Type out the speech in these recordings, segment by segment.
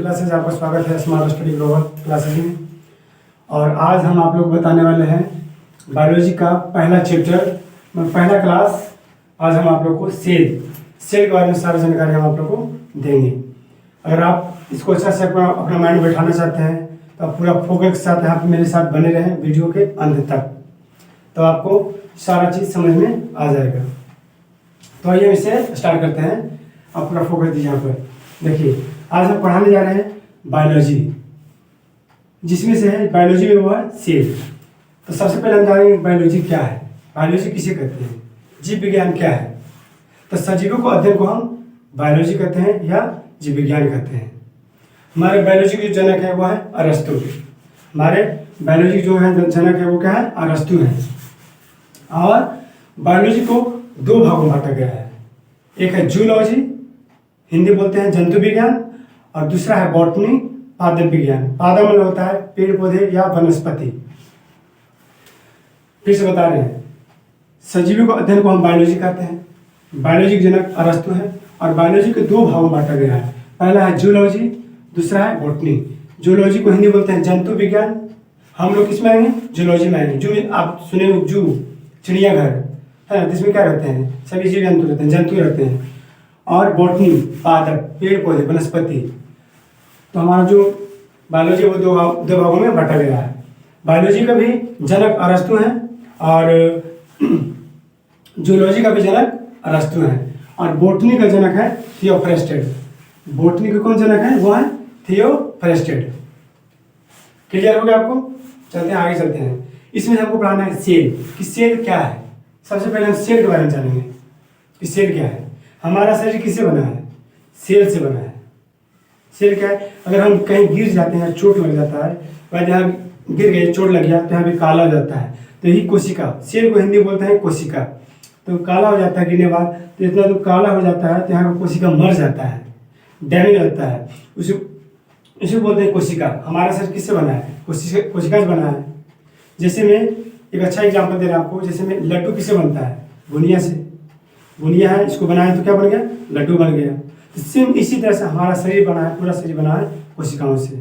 Classes आपका स्वागत है स्मार्ट स्टडी ग्लोबल क्लासेज में। और आज हम आप लोग बताने वाले हैं बायोलॉजी का पहला चैप्टर पहला क्लास। आज हम आप लोग को सेल के बारे में सारी जानकारी हम आप लोग को देंगे। अगर आप इसको अच्छा से अपना माइंड बैठाना चाहते हैं तो आप पूरा फोकस के साथ यहाँ पे मेरे साथ बने रहें वीडियो के अंत तक, तो आपको सारा चीज़ समझ में आ जाएगा। तो आइए इसे स्टार्ट करते हैं। आप पूरा फोकस दीजिए यहाँ पर। देखिए, आज हम पढ़ाने जा रहे हैं बायोलॉजी, जिसमें से है बायोलॉजी में वो है सेल। तो सबसे पहले हम जानेंगे बायोलॉजी क्या है, बायोलॉजी किसे कहते हैं, जीव विज्ञान क्या है। तो सजीवों को अध्ययन को हम बायोलॉजी कहते हैं या जीव विज्ञान कहते हैं। हमारे बायोलॉजी के जो जनक है वो है अरस्तु। हमारे बायोलॉजी जो है जनक है वो क्या है, अरस्तु है। और बायोलॉजी को दो भागों में बांटा गया है। एक है जूलॉजी, हिंदी बोलते हैं जंतु विज्ञान, और दूसरा है बॉटनी, पादप विज्ञान। पादप मतलब होता है पेड़ पौधे या वनस्पति। फिर से बता रहे हैं, सजीवों को अध्ययन को हम बायोलॉजी कहते हैं। बायोलॉजी के जनक अरस्तु है। और बायोलॉजी के दो भागों में बांटा गया है। पहला है जूलॉजी, दूसरा है बॉटनी। जूलॉजी को हिंदी बोलते हैं जंतु विज्ञान। हम लोग किसमें आएंगे, जूलॉजी में आएंगे। जू में आप सुने जू चिड़ियाघर है, जिसमें क्या रहते हैं, सभी जीव जंतु रहते हैं, जंतु रहते हैं। और बॉटनी पादप पेड़ पौधे वनस्पति। तो हमारा जो बायोलॉजी वो दो भागों में बांटा गया है। बायोलॉजी का भी जनक अरस्तु है और जूलॉजी का भी जनक अरस्तु है। और बॉटनी का जनक है थियोफ्रेस्टेड। बॉटनी का कौन जनक है, वो है थियोफ्रेस्टेड। क्लियर हो गया आपको? चलते हैं आगे, चलते हैं। इसमें हमको पढ़ाना है सेल कि सेल क्या है। सबसे पहले हम सेल के बारे में जानेंगे कि सेल क्या है। हमारा शरीर किससे बना है, सेल से बना है। सेल क्या है, अगर हम कहीं गिर जाते हैं, चोट लग जाता है, वह जहाँ गिर गए चोट लग गया तो यहाँ पे काला हो जाता है, तो यही कोशिका, सेल को हिंदी बोलते हैं कोशिका। तो काला हो जाता है गिरने बाद, तो इतना तो काला हो जाता है तो यहाँ का कोशिका मर जाता है, डैमेज होता है, उसे बोलते हैं कोशिका। हमारा शरीर किससे बना है, कोशिका से बना है। जैसे मैं एक अच्छा एग्जाम्पल दे रहा हूँ आपको। जैसे में लड्डू किससे बनता है, बुनिया से। बुनिया है, इसको बनाया तो क्या बन गया, लड्डू बन गया। तो सेम इसी तरह से हमारा शरीर बना है, पूरा शरीर बना है कोशिकाओं से।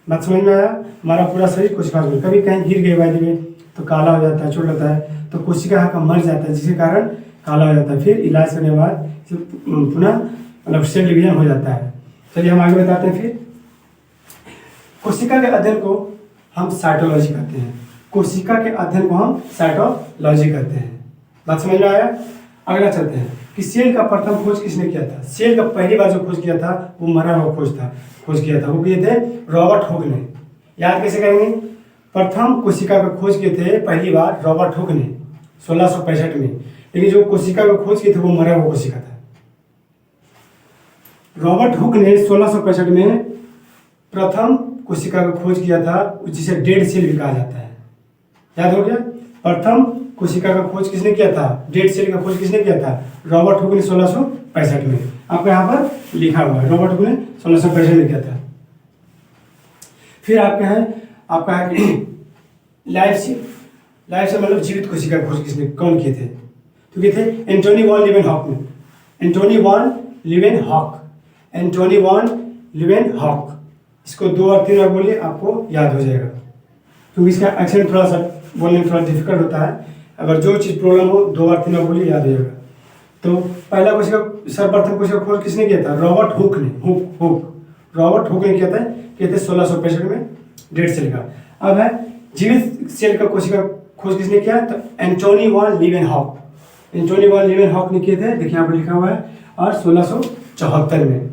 बात समझ में आया? हमारा पूरा शरीर कोशिकाओं से। कभी कहीं गिर गए वायदे में तो काला हो जाता है, छोड़ जाता है, तो कोशिका का मर जाता है, जिसके कारण काला हो जाता है। फिर इलाज करने के बाद पुनः मतलब सेल डिवीजन हो जाता है। चलिए हम आगे बताते हैं। फिर कोशिका के अध्ययन को हम साइटोलॉजी कहते हैं। कोशिका के अध्ययन को हम साइटोलॉजी कहते हैं। बात समझ में आया? अगला चलते हैं कि सेल का प्रथम खोज किसने किया था। सेल का पहली बार जो खोज किया था वो मरा हुआ खोज किया था। वो किए थे रॉबर्ट हुक ने। याद कैसे करेंगे? प्रथम कोशिका का खोज किए थे पहली बार रॉबर्ट हुक ने 1665 में। लेकिन जो कोशिका का खोज किए थे वो मरा हुआ कोशिका था। रॉबर्ट हुक ने 1665 में प्रथम कोशिका का खोज किया था, जिसे डेड सेल भी कहा जाता है। याद हो गया? प्रथम कोशिका का खोज किसने किया था, डेड सेल का खोज किसने किया था, रॉबर्ट हुक ने 1665 में। आपको यहाँ पर लिखा हुआ है रॉबर्ट हुक ने 1665 में किया था। फिर आपका है कि लाइफ से मतलब जीवित कोशिका का खोज किसने कौन किए थे, तो किए थे एंटोनी वॉन लीवेनहॉक ने। Antony von Leeuwenhoek. इसको 2 और 3 बार बोलिए, आपको याद हो जाएगा, क्योंकि इसका एक्सेंट थोड़ा सा बोलने में थोड़ा डिफिकल्ट होता है। अगर जो चीज़ प्रॉब्लम हो 2 बार 3 बार बोलिए, याद हो जाएगा। तो पहला कोशिका सर्वप्रथम कोशिका खोज किसने किया था, रॉबर्ट हुक ने। रॉबर्ट हुक ने किया थे 1665 में डेड सेल का। अब है जीवित सेल का कोशिका खोज किसने किया, तो एंटोनी वॉन लीवेनहॉक ने किए थे। देखिए यहाँ पर लिखा हुआ है, और 1674 में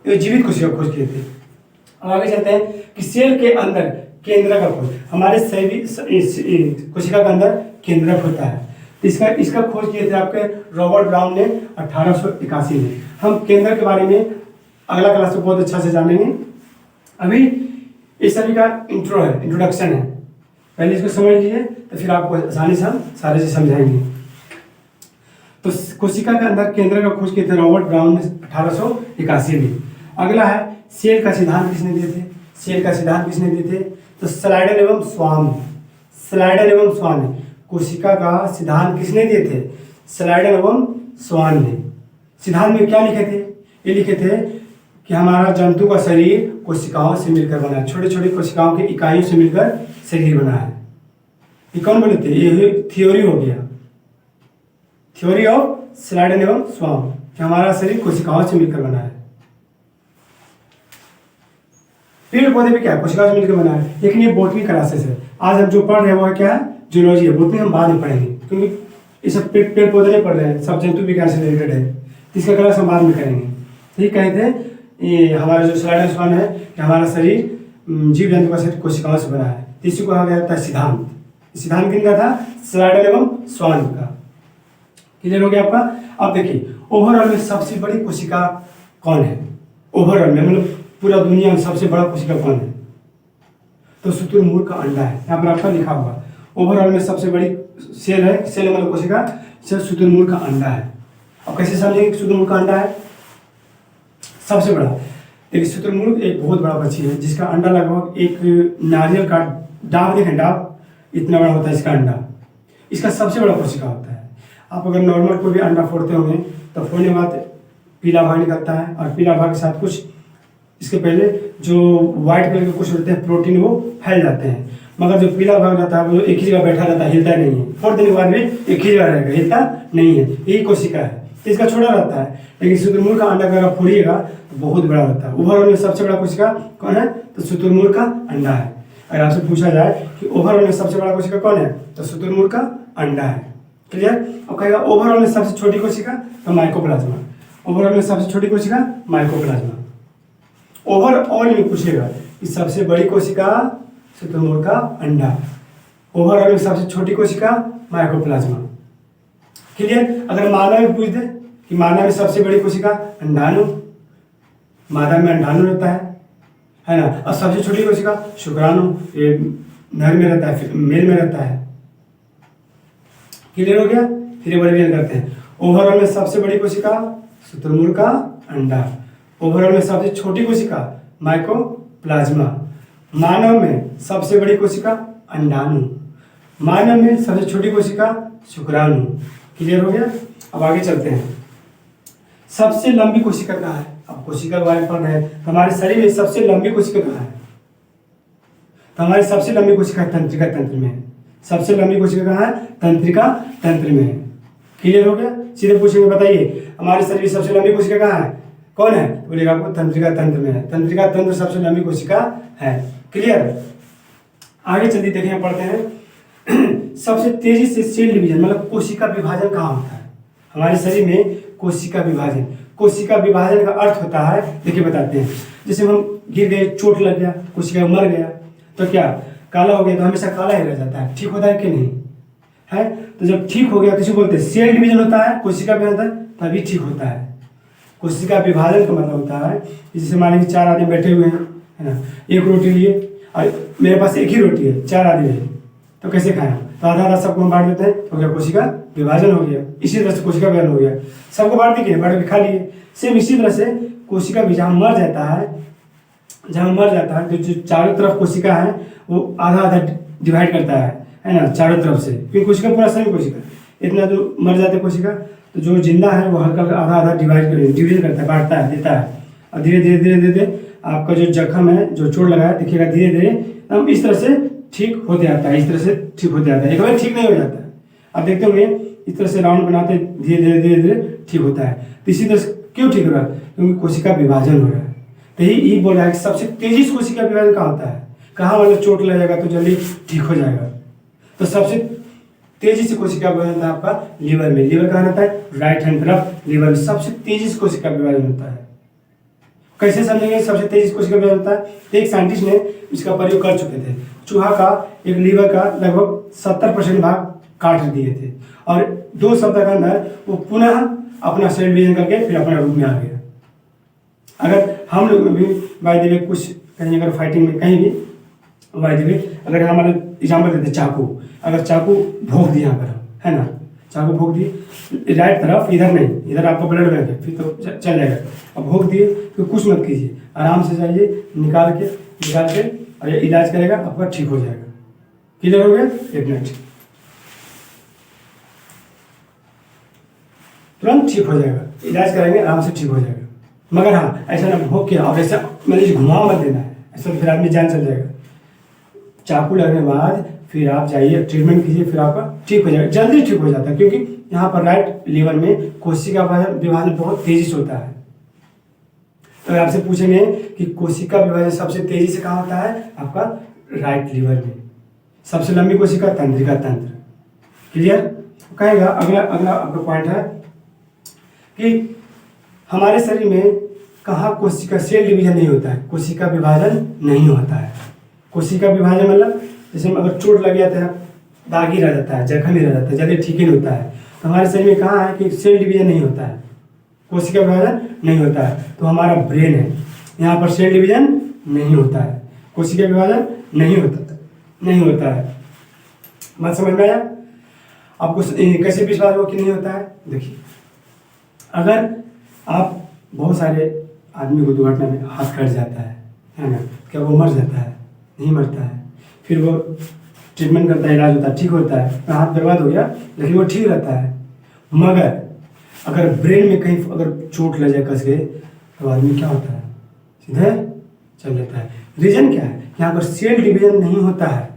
ये जीवित कोशिका खोज किए थे। अब आगे चलते हैं कि सेल के अंदर केंद्रक का खोज। हमारे सभी कोशिका के अंदर केंद्रक होता है। इसका खोज किए थे आपके रॉबर्ट ब्राउन ने 1881 में। हम केंद्रक के बारे में अगला क्लास में बहुत अच्छा से जानेंगे। अभी इस सभी का इंट्रोडक्शन है, पहले इसको समझ लीजिए, तो फिर आपको आसानी से हम सारे चीज समझाएंगे। तो कोशिका के अंदर केंद्रक का खोज किए थे रॉबर्ट ब्राउन ने 1881 में। अगला है सेल का सिद्धांत किसने दिए थे, तो स्लाइडर एवं स्वान ने। कोशिका का सिद्धांत किसने दिए थे, स्लाइडर एवं स्वान ने। सिद्धांत में क्या लिखे थे, ये लिखे थे कि हमारा जंतु का शरीर कोशिकाओं से मिलकर बना है, छोटे छोटे कोशिकाओं की इकाइयों से मिलकर शरीर बना है। ये कौन बने थे? ये थ्योरी हो गया, थ्योरी ऑफ स्लाइडन एवं स्वाम, कि हमारा शरीर कोशिकाओं से मिलकर बना है। पेड़ पौधे भी क्या है? कोशिकाओं से मिलकर बना है। लेकिन ये बोटनी क्लासेस है। आज हम जो पढ़ रहे हैं वो क्या है? जूलॉजी है। बोटनी हम बाद में पढ़ेंगे, क्योंकि ये सब पेड़ पौधे नहीं पढ़ रहे हैं, सब जंतु विज्ञान से रिलेटेड है। इसका क्लास हम बाद में करेंगे। ठीक कहे थे ये हमारा जो स्लाइडन स्वान है कि हमारा शरीर जीव जंतु का शरीर कोशिकाओं से बना है। इसी को कहा गया था सिद्धांत। सिद्धांत किनका था? स्लाइडन एवं स्वान का। क्लियर हो गया आपका? अब देखिए ओवरऑल में सबसे बड़ी कोशिका कौन है? ओवरऑल में मतलब पूरा दुनिया में सबसे बड़ा कोशिका कौन है? तो शुतुरमुर्ग का अंडा है। यहाँ पर आपका लिखा हुआ ओवरऑल में सबसे बड़ी सेल है, सेल मतलब कोशिका, सेल शुतुरमुर्ग का अंडा है। अब कैसे समझेंगे कि शुतुरमुर्ग का अंडा है सबसे बड़ा? देखिए शुतुरमुर्ग एक बहुत बड़ा पक्षी है जिसका अंडा लगभग एक नारियल का डाब, देखें डाब इतना बड़ा होता है इसका अंडा। इसका सबसे बड़ा कोशिका होता है। आप अगर नॉर्मल कोई भी अंडा फोड़ते होंगे तो फोड़ने के बाद पीला भाग निकलता है, और पीला भाग के साथ कुछ इसके पहले जो व्हाइट कलर के कुछ होते हैं प्रोटीन वो फैल जाते हैं, मगर जो पीला भाग रहता है वो एक ही जगह बैठा रहता है, हिलता नहीं है। फोड़ देने के बाद भी एक ही जगह रहेगा, हिलता नहीं है। यही कोशिका है, तो इसका छोटा रहता है। लेकिन शुतुरमुर्ग का अंडा अगर आप फोड़िएगा तो बहुत बड़ा होता है। ओवरऑल में सबसे बड़ा कोशिका कौन है? तो शुतुरमुर्ग का अंडा है। अगर आपसे पूछा जाए कि ओवरऑल में सबसे बड़ा कोशिका कौन है, तो शुतुरमुर्ग का अंडा है। क्लियर? और कहेगा ओवरऑल में सबसे छोटी कोशिका, तो माइकोप्लाज्मा। ओवरऑल में सबसे छोटी कोशिका माइकोप्लाज्मा। ओवरऑल में पूछेगा कि सबसे बड़ी कोशिका शुतुरमुर्ग का अंडा, ओवरऑल में सबसे छोटी कोशिका माइकोप्लाज्मा। क्लियर? अगर मादा में पूछ दे कि मादा में सबसे बड़ी कोशिका अंडाणु, मादा में अंडाणु रहता है ना, और सबसे छोटी कोशिका शुक्राणु, ये नर में रहता है, मेल में रहता है। क्लियर हो गया? फिर वर्गीकरण करते हैं। ओवरऑल में सबसे बड़ी कोशिका शुतुरमुर्ग का अंडा, ओवरऑल में सबसे छोटी कोशिका माइकोप्लाज्मा, मानव में सबसे बड़ी कोशिका अंडाणु, मानव में सबसे छोटी कोशिका शुक्राणु। क्लियर हो गया? अब आगे चलते हैं। सबसे लंबी कोशिका कहाँ है? अब कोशिका के बारे में पढ़ रहे हैं। हमारे शरीर में सबसे लंबी कोशिका कहाँ है? तो हमारी सबसे लंबी कोशिका तंत्रिका तंत्र में है। सबसे लंबी कोशिका कहाँ है? तंत्रिका तंत्र में है। क्लियर हो गया? सीधे पूछेंगे बताइए हमारे शरीर में सबसे लंबी कोशिका कहाँ है? कौन है? बोलेगा आपको तंत्रिका तंत्र में है। तंत्रिका तंत्र सबसे लंबी कोशिका है। क्लियर? आगे चलिए देखें, पढ़ते हैं। सबसे तेजी से सेल डिवीजन मतलब कोशिका विभाजन कहाँ होता है? हमारे शरीर में कोशिका विभाजन, कोशिका विभाजन का अर्थ होता है, देखिए बताते हैं। जैसे हम गिर गए, चोट लग गया, कोशिका मर गया, तो क्या काला हो गया? तो हमेशा काला ही रह जाता है। ठीक होता है कि नहीं है? तो जब ठीक हो गया तो इसे बोलते हैं सेल डिवीजन होता है, कोशिका विभाजन होता है, तभी ठीक होता है। कोशिका विभाजन का मतलब होता है जैसे मान लीजिए 4 आदमी बैठे हुए हैं, है ना, एक रोटी लिए और मेरे पास एक ही रोटी है, 4 आदमी है, तो कैसे खाएं? तो आधा आधा सबको हम बांट देते हैं, तो क्या कोशिका विभाजन हो गया। इसी तरह से कोशिका विभाजन हो गया, सबको बांट दिए, बांट के खा लिए। सेम इसी तरह से कोशिका भी जहाँ मर जाता है, जहाँ मर जाता है तो जो चारों तरफ कोशिका है वो आधा आधा डिवाइड करता है ना, चारों तरफ से। क्योंकि कोशिका पूरा सभी कोशिका इतना जो मर जाते कोशिका, तो जो जिंदा है वो हल्का आधा आधा डिवीजन करता है, बांटता है, देता है। और धीरे धीरे धीरे धीरे आपका जो जख्म है, जो चोट लगा है, देखिएगा धीरे धीरे हम इस तरह से ठीक होते आता है, इस तरह से ठीक होते आता है। एक बार ठीक नहीं हो जाता है, आप देखते होंगे इस तरह से राउंड बनाते धीरे धीरे धीरे धीरे ठीक होता है। तो इसी तरह से क्यों ठीक हो रहा है? क्योंकि कोशिका विभाजन हो रहा है। तो यही बोल रहा है कि सबसे तेजी से कोशिका विभाजन कहाँ होता है? कहाँ मतलब चोट लगेगा तो जल्दी ठीक हो जाएगा। तो सबसे तेजी से कोशिका विभाजन होता है आपका लीवर में। लीवर कहाँ रहता है? राइट हैंड तरफ लीवर में सबसे तेजी से कोशिका विभाजन होता है। कैसे समझेंगे सबसे तेजी से कोशिका विभाजन होता है? एक साइंटिस्ट ने इसका प्रयोग कर चुके थे। चूहा का एक लीवर का लगभग 70% भाग काट दिए थे, और 2 सप्ताह के अंदर वो पुनः अपना सेल डिवीजन करके फिर अपना रूप में आ गया। अगर हम लोग भी बाय द वे कुछ कहीं अगर फाइटिंग में कहीं भी बाय द वे अगर हमारे एग्जाम्पल देते चाकू, अगर चाकू भोंक दिया यहाँ पर, है ना, चाकू भोंक दिए राइट तरफ, इधर नहीं, इधर आपका ब्लड बह गया फिर तो चल जाएगा। अब भोंक दिए तो कुछ मत कीजिए, आराम से जाइए, निकाल के और ये इलाज करेगा, आपका ठीक हो जाएगा। क्लियर हो गया? 1 मिनट, तुरंत ठीक हो जाएगा। इलाज करेंगे आराम से ठीक हो जाएगा। मगर हाँ ऐसा ना हो क्या और ऐसा मरीज घुमा मत देना है, ऐसा तो फिर आदमी जान चल जाएगा। चाकू लगने के बाद फिर आप जाइए ट्रीटमेंट कीजिए, फिर आपका ठीक हो जाएगा, जल्दी ठीक हो जाता है, क्योंकि यहाँ पर राइट लीवर में कोशिका विभाजन बहुत तेजी से होता है। तो आपसे पूछेंगे कि कोशिका विभाजन सबसे तेजी से कहाँ होता है, आपका राइट लीवर में। सबसे लंबी कोशिका तंत्रिका तंत्र। क्लियर? कहेगा अगला अगला आपका पॉइंट है कि हमारे शरीर में कहाँ कोशिका सेल डिवीजन नहीं होता है, कोशिका विभाजन नहीं होता है। कोशिका विभाजन मतलब जैसे अगर चोट लग जाता है, दागी रह जाता है, जख्म ही रह जाता है, जल्दी ठीक ही नहीं होता है। तो हमारे शरीर में कहाँ है कि सेल डिवीजन नहीं होता है, कोशिका विभाजन नहीं होता है। तो हमारा ब्रेन है, यहाँ पर सेल डिवीजन नहीं होता है, कोशिका विभाजन नहीं होता है। बात समझ में आया आपको? कैसे विश्वास हो कि नहीं होता है? देखिए, अगर आप बहुत सारे आदमी को दुर्घटना में हाथ कट जाता है ना, क्या वो मर जाता है? नहीं मरता है। फिर वो ट्रीटमेंट करता है, इलाज होता है, ठीक होता है, हाथ बर्बाद हो गया लेकिन वो ठीक रहता है। मगर अगर ब्रेन में कहीं अगर चोट लग जाए कस के, तो आदमी क्या होता है, सीधे चल लेता है। रीजन क्या है? यहाँ पर सेल डिवीजन नहीं होता है।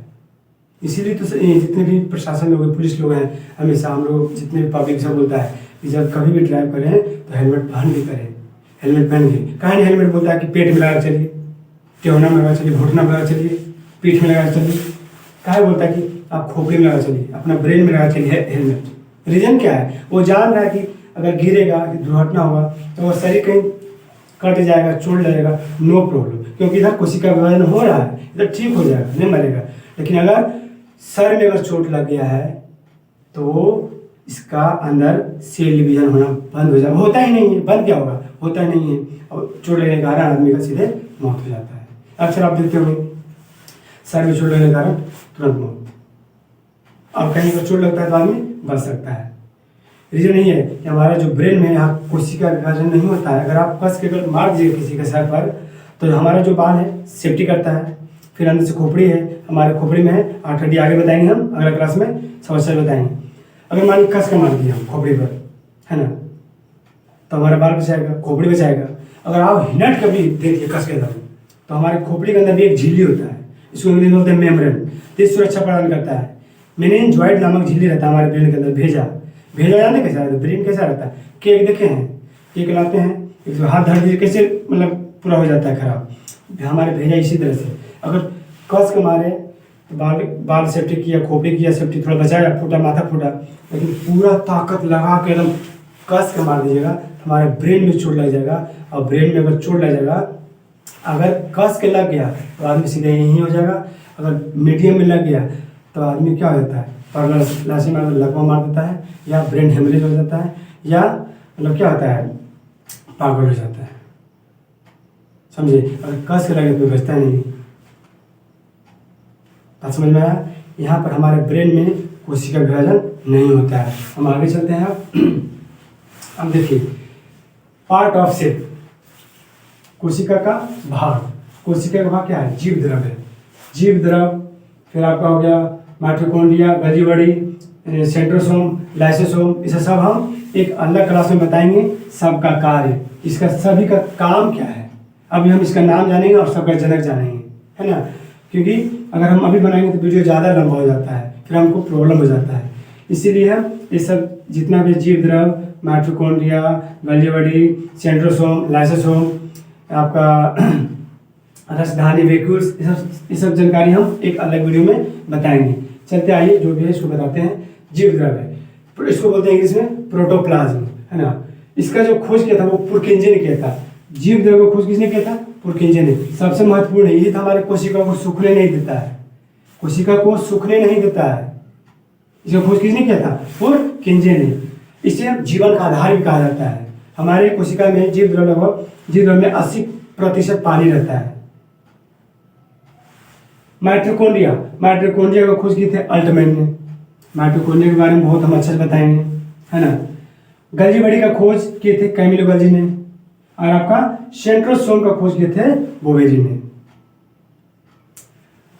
इसीलिए तो जितने भी प्रशासन लोग हैं, पुलिस लोग हैं, हमेशा हम लोग जितने भी पब्लिक सब बोलता है कि जब कभी भी ड्राइव करें तो हेलमेट पहन के करें। हेलमेट पहन के कहाँ नहीं, हेलमेट बोलता है कि पेट में लगा चलिए, टेहना में लगा चलिए, घुटना में लगा चलिए, पीठ में लगा चलिए। कहाँ बोलता है कि आप खोपड़ी में लगा चलिए, अपना ब्रेन में लगा चलिए हेलमेट। रीजन क्या है? वो जान रहा है कि अगर गिरेगा कि दुर्घटना होगा तो वो शरीर कहीं कट जाएगा, चोट लगेगा, नो प्रॉब्लम, क्योंकि इधर कोशिका विभाजन हो रहा है, इधर ठीक हो जाएगा, नहीं मरेगा। लेकिन अगर सर में अगर चोट लग गया है तो इसका अंदर सेल डिवीजन होना बंद हो जाएगा, होता ही नहीं है। बंद क्या होगा? होता ही नहीं है, और चोट लगने के कारण आदमी का सीधे मौत हो जाता है। अक्सर आप देखते होंगे सर में चोट लगने के कारण तुरंत मौत, और कहीं पर चोट लगता है तो आदमी बच सकता है। रीजन यही है कि हमारा जो ब्रेन में यहाँ कोशिका विभाजन नहीं होता है। अगर आप कस के अगर मार दीजिए किसी के सर पर तो हमारा जो बाल है सेफ्टी करता है। फिर अंदर से खोपड़ी है, हमारे खोपड़ी में है 8 हड्डी, आगे बताएंगे हम अगला क्लास में समस्या बताएंगे। अगर मान कस के मार दिया हम खोपड़ी पर, है ना, तो हमारा बाल बचाएगा, खोपड़ी बचाएगा। अगर आप हिनट कभी देखिए कस के दम, तो हमारे खोपड़ी के अंदर भी एक झिल्ली होता है, इसको इंग्लिश में बोलते हैं मेम्ब्रेन, तो सुरक्षा प्रदान करता है। मेनिनजॉइड नामक झिल्ली रहता है हमारे ब्रेन के अंदर। भेजा जाने कैसा रहता है, ब्रेन कैसा रहता है, केक देखे हैं, केक लाते हैं, एक हाथ धर दीजिए कैसे मतलब पूरा हो जाता है खराब। हमारे भेजा इसी तरह से, अगर कस के मारे तो बाल सेफ्टी किया, खोपड़ी किया सेफ्टी, थोड़ा बचाया, फूटा माथा फूटा, लेकिन पूरा ताकत लगा के एकदम कस के मार दीजिएगा, हमारे ब्रेन में चोट लग जाएगा। और ब्रेन में अगर चोट लग जाएगा, अगर कस के लग गया तो आदमी सीधे यहीं हो जाएगा। अगर मीडियम में लग गया तो आदमी क्या हो जाता है, पैरालिसिस में लकवा मार देता है, या ब्रेन हेमरेज हो जाता है, या मतलब क्या होता है, पागल हो जाता है। समझे? अगर कस के लगे तो बचता नहीं। बात समझ में आया? यहाँ पर हमारे ब्रेन में कोशिका विभाजन नहीं होता है। हम आगे चलते हैं। अब देखिए पार्ट ऑफ सेल, कोशिका का भाग। कोशिका का भाग क्या है? जीव द्रव है, जीव द्रव। फिर आपका हो गया माइटोकॉन्ड्रिया, गजी बड़ी, सेंट्रोसोम, लाइसोसोम, इसे सब हम एक अलग क्लास में बताएंगे। सबका कार्य, इसका सभी का काम क्या है, अभी हम इसका नाम जानेंगे और सबका जनक जानेंगे, है ना। क्योंकि अगर हम अभी बनाएंगे तो वीडियो ज़्यादा लंबा हो जाता है, फिर हमको प्रॉब्लम हो जाता है। इसीलिए हम ये सब जितना भी जीव द्रव, माइटोकॉन्ड्रिया, गजी बड़ी, सेंट्रोसोम, लाइसोसोम, आपका रसधानी, वेक्यूल्स, ये सब जानकारी हम एक अलग वीडियो में बताएंगे। चलते आइए, जो भी है इसको बताते हैं। जीव द्रव है, इसको बोलते हैं इंग्लिश में प्रोटोप्लाज्म, है ना। इसका जो खोज किया था वो पुरकिंजे ने किया था। जीव द्रव को खोज किसने किया था? पुरकिंजे ने। सबसे महत्वपूर्ण है ये था, हमारे कोशिका को सूखने नहीं देता है, कोशिका को सूखने नहीं देता है। इसका खोज किसने किया था? पुरकिंजे ने। इसे जीवन का आधार भी कहा जाता है। हमारे कोशिका में जीव द्रव में 80% पानी रहता है। माइटोकॉन्ड्रिया का खोज किए थे अल्टमैन ने। माइटोकॉन्ड्रिया के बारे में बहुत हम अच्छे से बताएंगे, है ना। गल्जी बड़ी का खोज किए थे कैमिलो गल्जी ने, और आपका सेंट्रोसोम का खोज किए थे बोवेरी ने।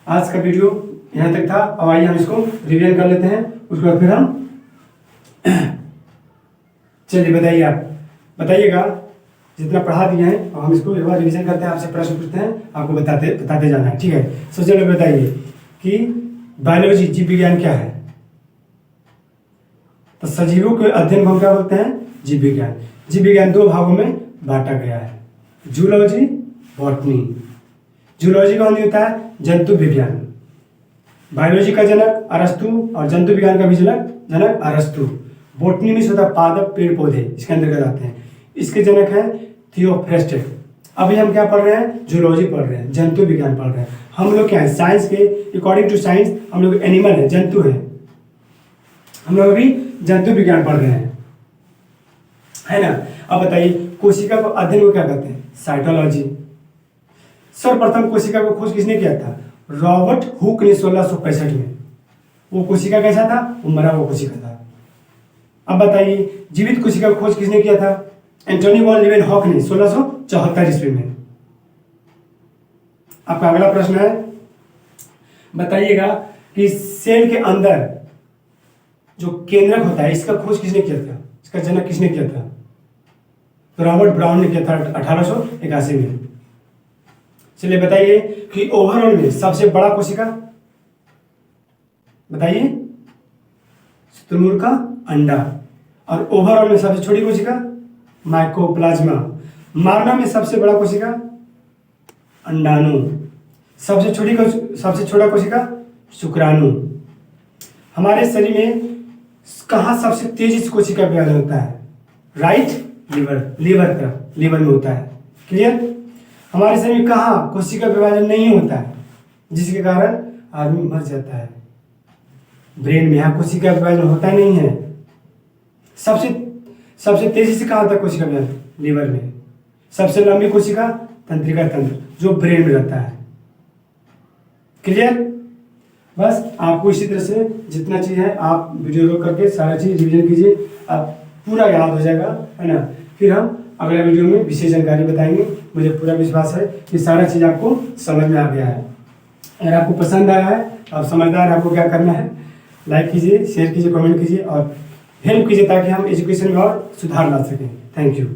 आज का वीडियो यहाँ तक था। अब आइए हम इसको रिवीजन कर लेते हैं, उसके बाद फिर हम चलिए बताइए, आप बताइएगा जितना पढ़ा दिए हैं और हम इसको एक बार रिवीजन करते हैं, आपसे प्रश्न पूछते हैं, आपको बताते जाना है, ठीक है। सबसे पहले बताइए कि बायोलॉजी जीव विज्ञान क्या है। तो सजीवों के अध्ययन को हम क्या बोलते हैं, जीव विज्ञान। जीव विज्ञान दो भागों में बांटा गया है, जूलॉजी, बॉटनी। जूलॉजी का हिंदी होता है जंतु विज्ञान। बायोलॉजी का जनक अरस्तु और जंतु विज्ञान का भी जनक अरस्तु। बॉटनी में होता है पादप, पेड़ पौधे, इसके अंतर्गत आते हैं। इसके जनक हैं थियोफ्रेस्टस। अभी हम क्या पढ़ रहे हैं, जूलॉजी पढ़ रहे हैं, जंतु विज्ञान पढ़ रहे हैं। हम लोग क्या है, साइंस के अकॉर्डिंग टू साइंस हम लोग एनिमल है, जंतु है। हम लोग अभी जंतु विज्ञान पढ़ रहे हैं, है ना। अब बताइए कोशिका को अध्ययन को क्या कहते हैं, साइटोलॉजी। सर्वप्रथम कोशिका को खोज किसने किया था, रॉबर्ट हुक ने 1665 में। वो कोशिका कैसा था, वो मरा हुआ कोशिका था। अब बताइए जीवित कोशिका को खोज किसने किया था, एंटोनी वॉन लीवेनहॉक ने 1674 ईस्वी में। आपका अगला प्रश्न है, बताइएगा कि सेल के अंदर जो केंद्रक होता है इसका खोज किसने किया था, इसका जनक किसने किया था, तो रॉबर्ट ब्राउन ने किया था 1881 में। चलिए बताइए कि ओवरऑल में सबसे बड़ा कोशिका बताइए, शुतुरमुर्ग का अंडा। और ओवरऑल में सबसे छोटी कोशिका माइकोप्लाज्मा। मानव में सबसे बड़ा कोशिका अंडाणु। सबसे छोटा कोशिका शुक्राणु। हमारे शरीर में कहाँ सबसे तेजी से कोशिका विभाजन होता है, राइट, लीवर में होता है। क्लियर। हमारे शरीर में कहाँ कोशिका विभाजन नहीं होता है, जिसके कारण आदमी मर जाता है, ब्रेन में। यहाँ कोशिका विभाजन होता नहीं है। सबसे तेजी से कहाँ होता है कोशिका विभाजन, लीवर में। सबसे लंबी कोशिका तंत्रिका तंत्र, जो ब्रेन में रहता है। क्लियर। बस आपको इसी तरह से जितना चीज़ है आप वीडियो रोक करके सारा चीज़ रिवीजन कीजिए, आप पूरा याद हो जाएगा, है ना। फिर हम अगले वीडियो में विशेष जानकारी बताएंगे। मुझे पूरा विश्वास है कि सारा चीज़ आपको समझ में आ गया है। अगर आपको पसंद आया है, आप समझदार हैं, आपको क्या करना है, लाइक कीजिए, शेयर कीजिए, कमेंट कीजिए और हेल्प कीजिए ताकि हम एजुकेशन में और सुधार ला सकें। Thank you.